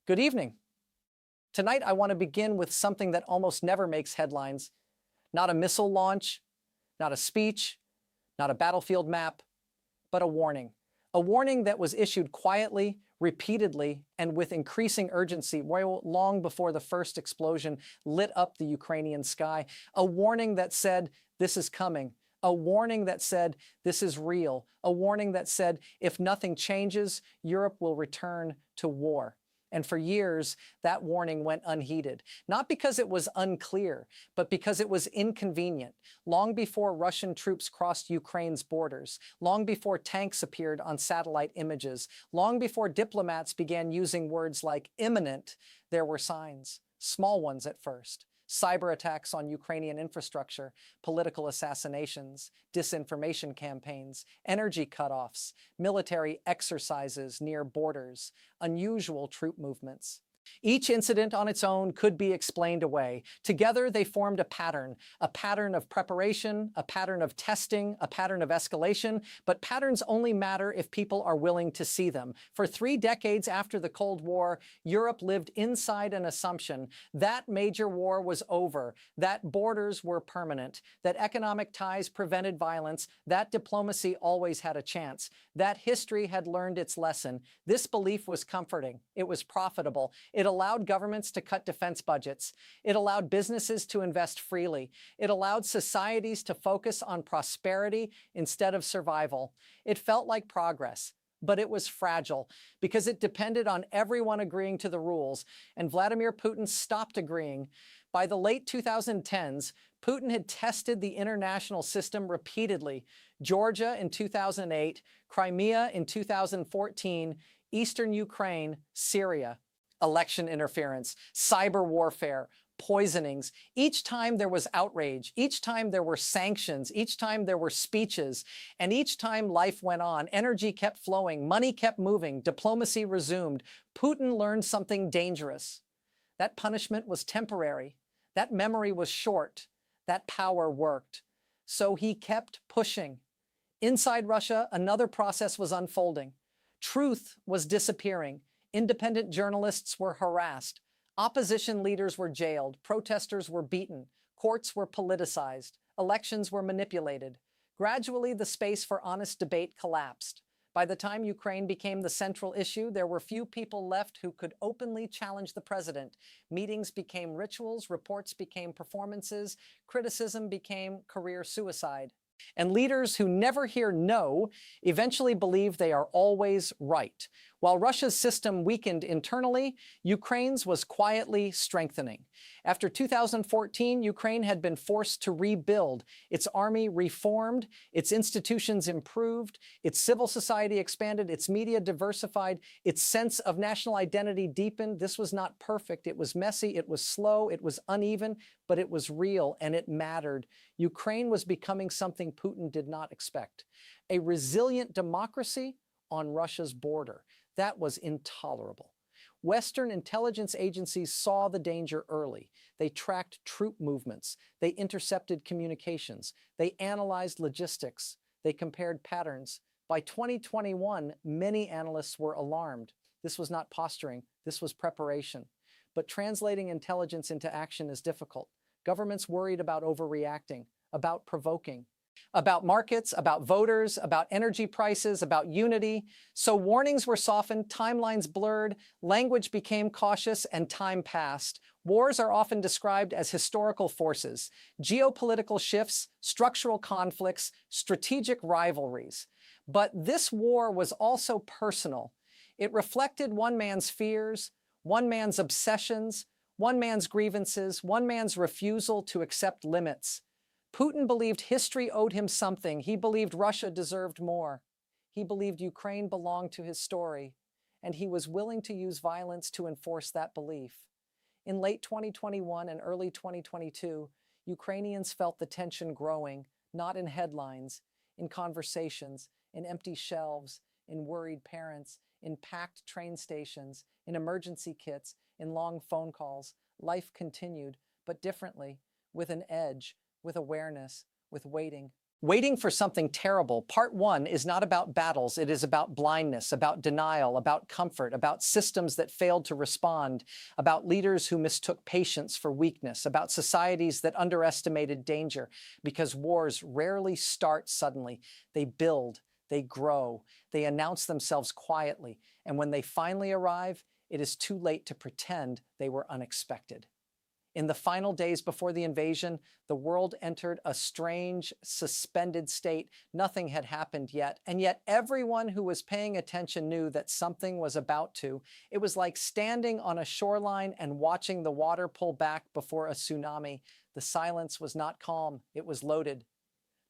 Good evening. Tonight, I want to begin with something that almost never makes headlines. Not a missile launch, not a speech, not a battlefield map, but a warning. A warning that was issued quietly, repeatedly, and with increasing urgency long before the first explosion lit up the Ukrainian sky. A warning that said, this is coming. A warning that said, this is real. A warning that said, if nothing changes, Europe will return to war. And for years, that warning went unheeded, not because it was unclear, but because it was inconvenient. Long before Russian troops crossed Ukraine's borders, long before tanks appeared on satellite images, long before diplomats began using words like imminent, there were signs, small ones at first. Cyber attacks on Ukrainian infrastructure, political assassinations, disinformation campaigns, energy cutoffs, military exercises near borders, unusual troop movements. Each incident on its own could be explained away. Together, they formed a pattern of preparation, a pattern of testing, a pattern of escalation, but patterns only matter if people are willing to see them. For 3 decades after the Cold War, Europe lived inside an assumption that major war was over, that borders were permanent, that economic ties prevented violence, that diplomacy always had a chance, that history had learned its lesson. This belief was comforting. It was profitable. It allowed governments to cut defense budgets. It allowed businesses to invest freely. It allowed societies to focus on prosperity instead of survival. It felt like progress, but it was fragile because it depended on everyone agreeing to the rules, and Vladimir Putin stopped agreeing. By the late 2010s, Putin had tested the international system repeatedly. Georgia in 2008, Crimea in 2014, Eastern Ukraine, Syria. Election interference, cyber warfare, poisonings. Each time there was outrage, each time there were sanctions, each time there were speeches, and each time life went on. Energy kept flowing, money kept moving, diplomacy resumed. Putin learned something dangerous. That punishment was temporary. That memory was short. That power worked. So he kept pushing. Inside Russia, another process was unfolding. Truth was disappearing. Independent journalists were harassed. Opposition leaders were jailed. Protesters were beaten. Courts were politicized. Elections were manipulated. Gradually, the space for honest debate collapsed. By the time Ukraine became the central issue, there were few people left who could openly challenge the president. Meetings became rituals, reports became performances, criticism became career suicide. And leaders who never hear no eventually believe they are always right. While Russia's system weakened internally, Ukraine's was quietly strengthening. After 2014, Ukraine had been forced to rebuild. Its army reformed, its institutions improved, its civil society expanded, its media diversified, its sense of national identity deepened. This was not perfect. It was messy, it was slow, it was uneven, but it was real and it mattered. Ukraine was becoming something Putin did not expect. A resilient democracy on Russia's border. That was intolerable. Western intelligence agencies saw the danger early. They tracked troop movements. They intercepted communications. They analyzed logistics. They compared patterns. By 2021, many analysts were alarmed. This was not posturing. This was preparation. But translating intelligence into action is difficult. Governments worried about overreacting, about provoking, about markets, about voters, about energy prices, about unity. So warnings were softened, timelines blurred, language became cautious, and time passed. Wars are often described as historical forces, geopolitical shifts, structural conflicts, strategic rivalries. But this war was also personal. It reflected one man's fears, one man's obsessions, one man's grievances, one man's refusal to accept limits. Putin believed history owed him something. He believed Russia deserved more. He believed Ukraine belonged to his story, and he was willing to use violence to enforce that belief. In late 2021 and early 2022, Ukrainians felt the tension growing, not in headlines, in conversations, in empty shelves, in worried parents, in packed train stations, in emergency kits, in long phone calls. Life continued, but differently, with an edge, with awareness, with waiting. Waiting for something terrible. Part 1 is not about battles. It is about blindness, about denial, about comfort, about systems that failed to respond, about leaders who mistook patience for weakness, about societies that underestimated danger, because wars rarely start suddenly. They build, they grow, they announce themselves quietly, and when they finally arrive, it is too late to pretend they were unexpected. In the final days before the invasion, the world entered a strange, suspended state. Nothing had happened yet, and yet everyone who was paying attention knew that something was about to. It was like standing on a shoreline and watching the water pull back before a tsunami. The silence was not calm, it was loaded.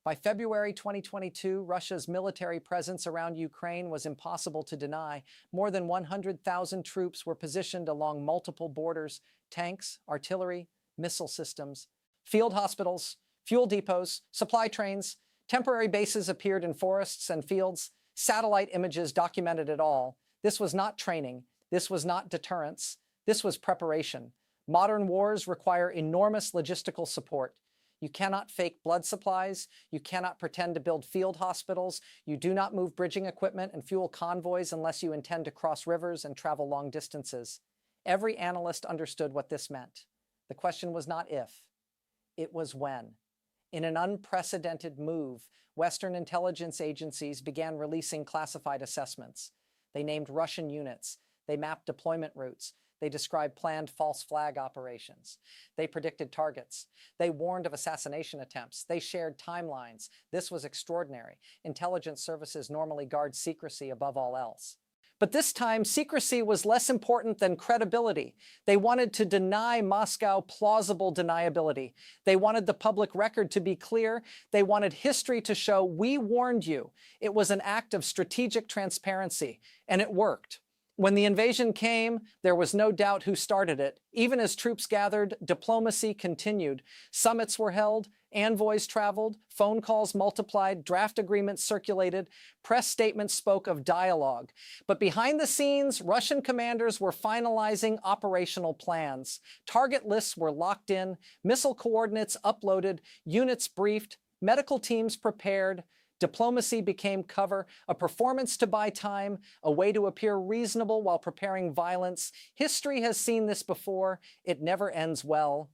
By February 2022, Russia's military presence around Ukraine was impossible to deny. More than 100,000 troops were positioned along multiple borders: tanks, artillery, missile systems, field hospitals, fuel depots, supply trains. Temporary bases appeared in forests and fields. Satellite images documented it all. This was not training. This was not deterrence. This was preparation. Modern wars require enormous logistical support. You cannot fake blood supplies. You cannot pretend to build field hospitals. You do not move bridging equipment and fuel convoys unless you intend to cross rivers and travel long distances. Every analyst understood what this meant. The question was not if, it was when. In an unprecedented move, Western intelligence agencies began releasing classified assessments. They named Russian units. They mapped deployment routes. They described planned false flag operations. They predicted targets. They warned of assassination attempts. They shared timelines. This was extraordinary. Intelligence services normally guard secrecy above all else. But this time, secrecy was less important than credibility. They wanted to deny Moscow plausible deniability. They wanted the public record to be clear. They wanted history to show, we warned you. It was an act of strategic transparency, and it worked. When the invasion came, there was no doubt who started it. Even as troops gathered, diplomacy continued. Summits were held, envoys traveled, phone calls multiplied, draft agreements circulated, press statements spoke of dialogue. But behind the scenes, Russian commanders were finalizing operational plans. Target lists were locked in, missile coordinates uploaded, units briefed, medical teams prepared. Diplomacy became cover, a performance to buy time, a way to appear reasonable while preparing violence. History has seen this before. It never ends well.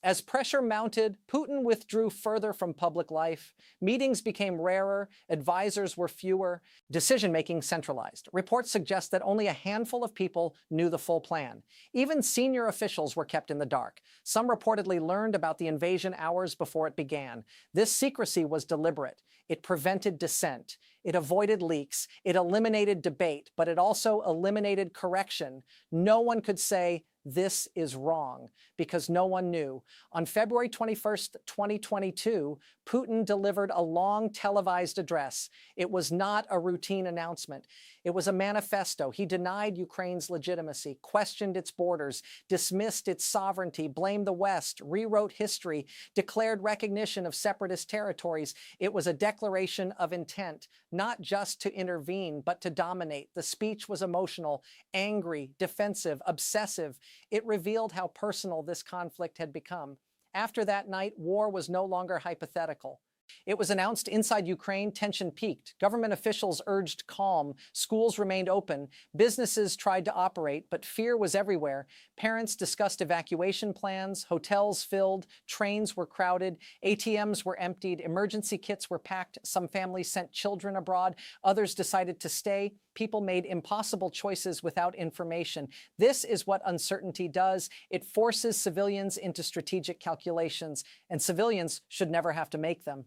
As pressure mounted, Putin withdrew further from public life. Meetings became rarer, advisors were fewer, decision-making centralized. Reports suggest that only a handful of people knew the full plan. Even senior officials were kept in the dark. Some reportedly learned about the invasion hours before it began. This secrecy was deliberate. It prevented dissent. It avoided leaks. It eliminated debate, but it also eliminated correction. No one could say, this is wrong, because no one knew. On February 21st, 2022, Putin delivered a long televised address. It was not a routine announcement. It was a manifesto. He denied Ukraine's legitimacy, questioned its borders, dismissed its sovereignty, blamed the West, rewrote history, declared recognition of separatist territories. It was a declaration of intent, not just to intervene, but to dominate. The speech was emotional, angry, defensive, obsessive. It revealed how personal this conflict had become. After that night, war was no longer hypothetical. It was announced inside Ukraine, tension peaked. Government officials urged calm. Schools remained open. Businesses tried to operate, but fear was everywhere. Parents discussed evacuation plans. Hotels filled. Trains were crowded. ATMs were emptied. Emergency kits were packed. Some families sent children abroad. Others decided to stay. People made impossible choices without information. This is what uncertainty does. It forces civilians into strategic calculations, and civilians should never have to make them.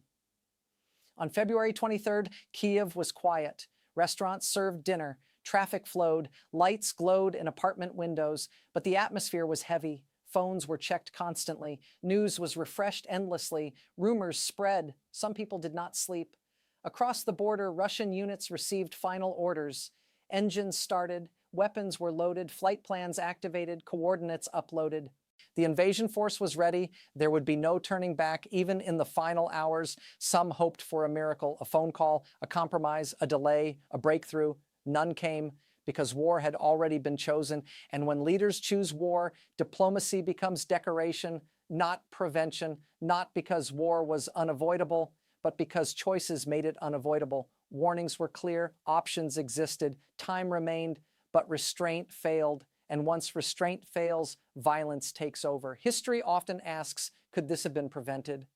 On February 23rd, Kyiv was quiet. Restaurants served dinner. Traffic flowed. Lights glowed in apartment windows. But the atmosphere was heavy. Phones were checked constantly. News was refreshed endlessly. Rumors spread. Some people did not sleep. Across the border, Russian units received final orders. Engines started. Weapons were loaded. Flight plans activated. Coordinates uploaded. The invasion force was ready. There would be no turning back, even in the final hours. Some hoped for a miracle, a phone call, a compromise, a delay, a breakthrough. None came, because war had already been chosen. And when leaders choose war, diplomacy becomes decoration, not prevention, not because war was unavoidable, but because choices made it unavoidable. Warnings were clear, options existed, time remained, but restraint failed. And once restraint fails, violence takes over. History often asks, could this have been prevented?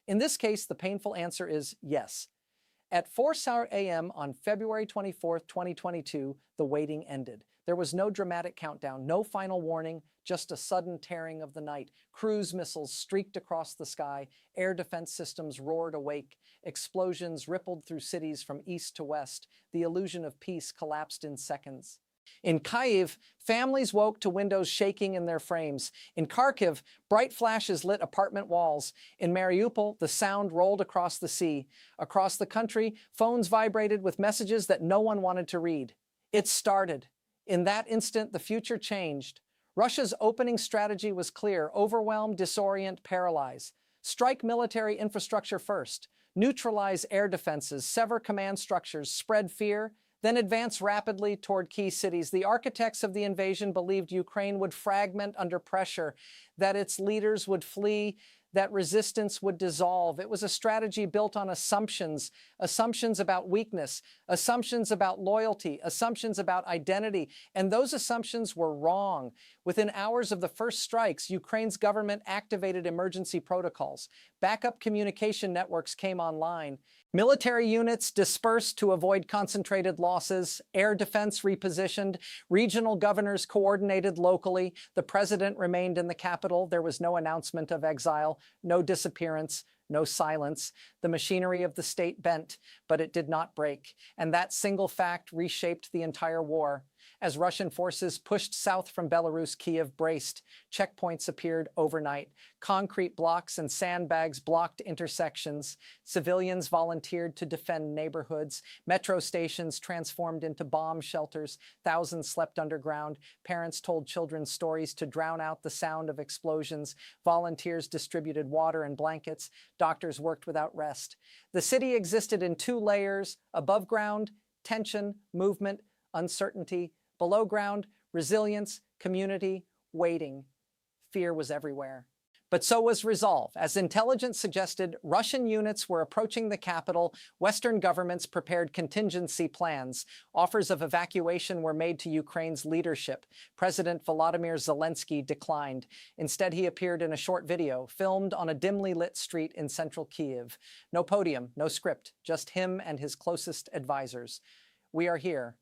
In this case, the painful answer is yes. At 4 a.m. on February 24, 2022, the waiting ended. There was no dramatic countdown, no final warning, just a sudden tearing of the night. Cruise missiles streaked across the sky, air defense systems roared awake, explosions rippled through cities from east to west. The illusion of peace collapsed in seconds. In Kyiv, families woke to windows shaking in their frames. In Kharkiv, bright flashes lit apartment walls. In Mariupol, the sound rolled across the sea. Across the country, phones vibrated with messages that no one wanted to read. It started. In that instant, the future changed. Russia's opening strategy was clear: overwhelm, disorient, paralyze. Strike military infrastructure first. Neutralize air defenses, sever command structures, spread fear, then advance rapidly toward key cities. The architects of the invasion believed Ukraine would fragment under pressure, that its leaders would flee, that resistance would dissolve. It was a strategy built on assumptions about weakness, assumptions about loyalty, assumptions about identity, and those assumptions were wrong. Within hours of the first strikes, Ukraine's government activated emergency protocols. Backup communication networks came online. Military units dispersed to avoid concentrated losses, air defense repositioned, regional governors coordinated locally, the president remained in the capital, there was no announcement of exile, no disappearance, no silence. The machinery of the state bent, but it did not break, and that single fact reshaped the entire war. As Russian forces pushed south from Belarus, Kyiv braced. Checkpoints appeared overnight. Concrete blocks and sandbags blocked intersections. Civilians volunteered to defend neighborhoods. Metro stations transformed into bomb shelters. Thousands slept underground. Parents told children stories to drown out the sound of explosions. Volunteers distributed water and blankets. Doctors worked without rest. The city existed in two layers: above ground, tension, movement, uncertainty; below ground, resilience, community, waiting. Fear was everywhere. But so was resolve. As intelligence suggested, Russian units were approaching the capital. Western governments prepared contingency plans. Offers of evacuation were made to Ukraine's leadership. President Volodymyr Zelensky declined. Instead, he appeared in a short video, filmed on a dimly lit street in central Kyiv. No podium, no script, just him and his closest advisors. "We are here."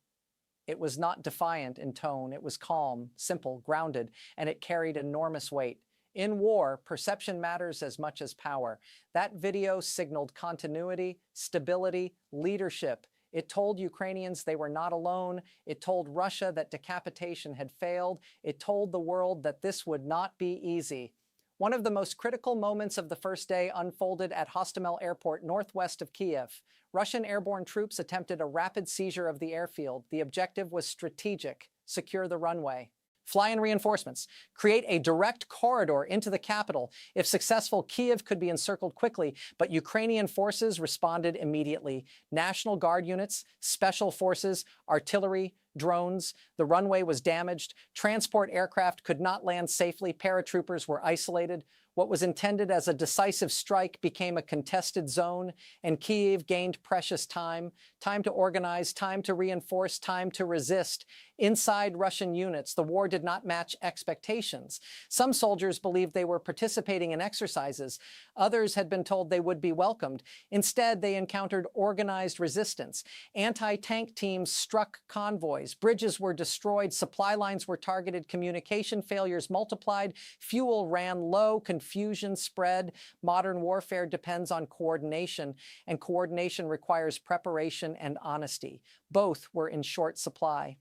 It was not defiant in tone. It was calm, simple, grounded, and it carried enormous weight. In war, perception matters as much as power. That video signaled continuity, stability, leadership. It told Ukrainians they were not alone. It told Russia that decapitation had failed. It told the world that this would not be easy. One of the most critical moments of the first day unfolded at Hostomel Airport, northwest of Kyiv. Russian airborne troops attempted a rapid seizure of the airfield. The objective was strategic: secure the runway. Fly in reinforcements. Create a direct corridor into the capital. If successful, Kyiv could be encircled quickly, but Ukrainian forces responded immediately. National Guard units, special forces, artillery, drones. The runway was damaged. Transport aircraft could not land safely. Paratroopers were isolated. What was intended as a decisive strike became a contested zone, and Kyiv gained precious time. Time to organize, time to reinforce, time to resist. Inside Russian units, the war did not match expectations. Some soldiers believed they were participating in exercises. Others had been told they would be welcomed. Instead, they encountered organized resistance. Anti-tank teams struck convoys. Bridges were destroyed. Supply lines were targeted. Communication failures multiplied. Fuel ran low. Confusion spread. Modern warfare depends on coordination, and coordination requires preparation and honesty. Both were in short supply.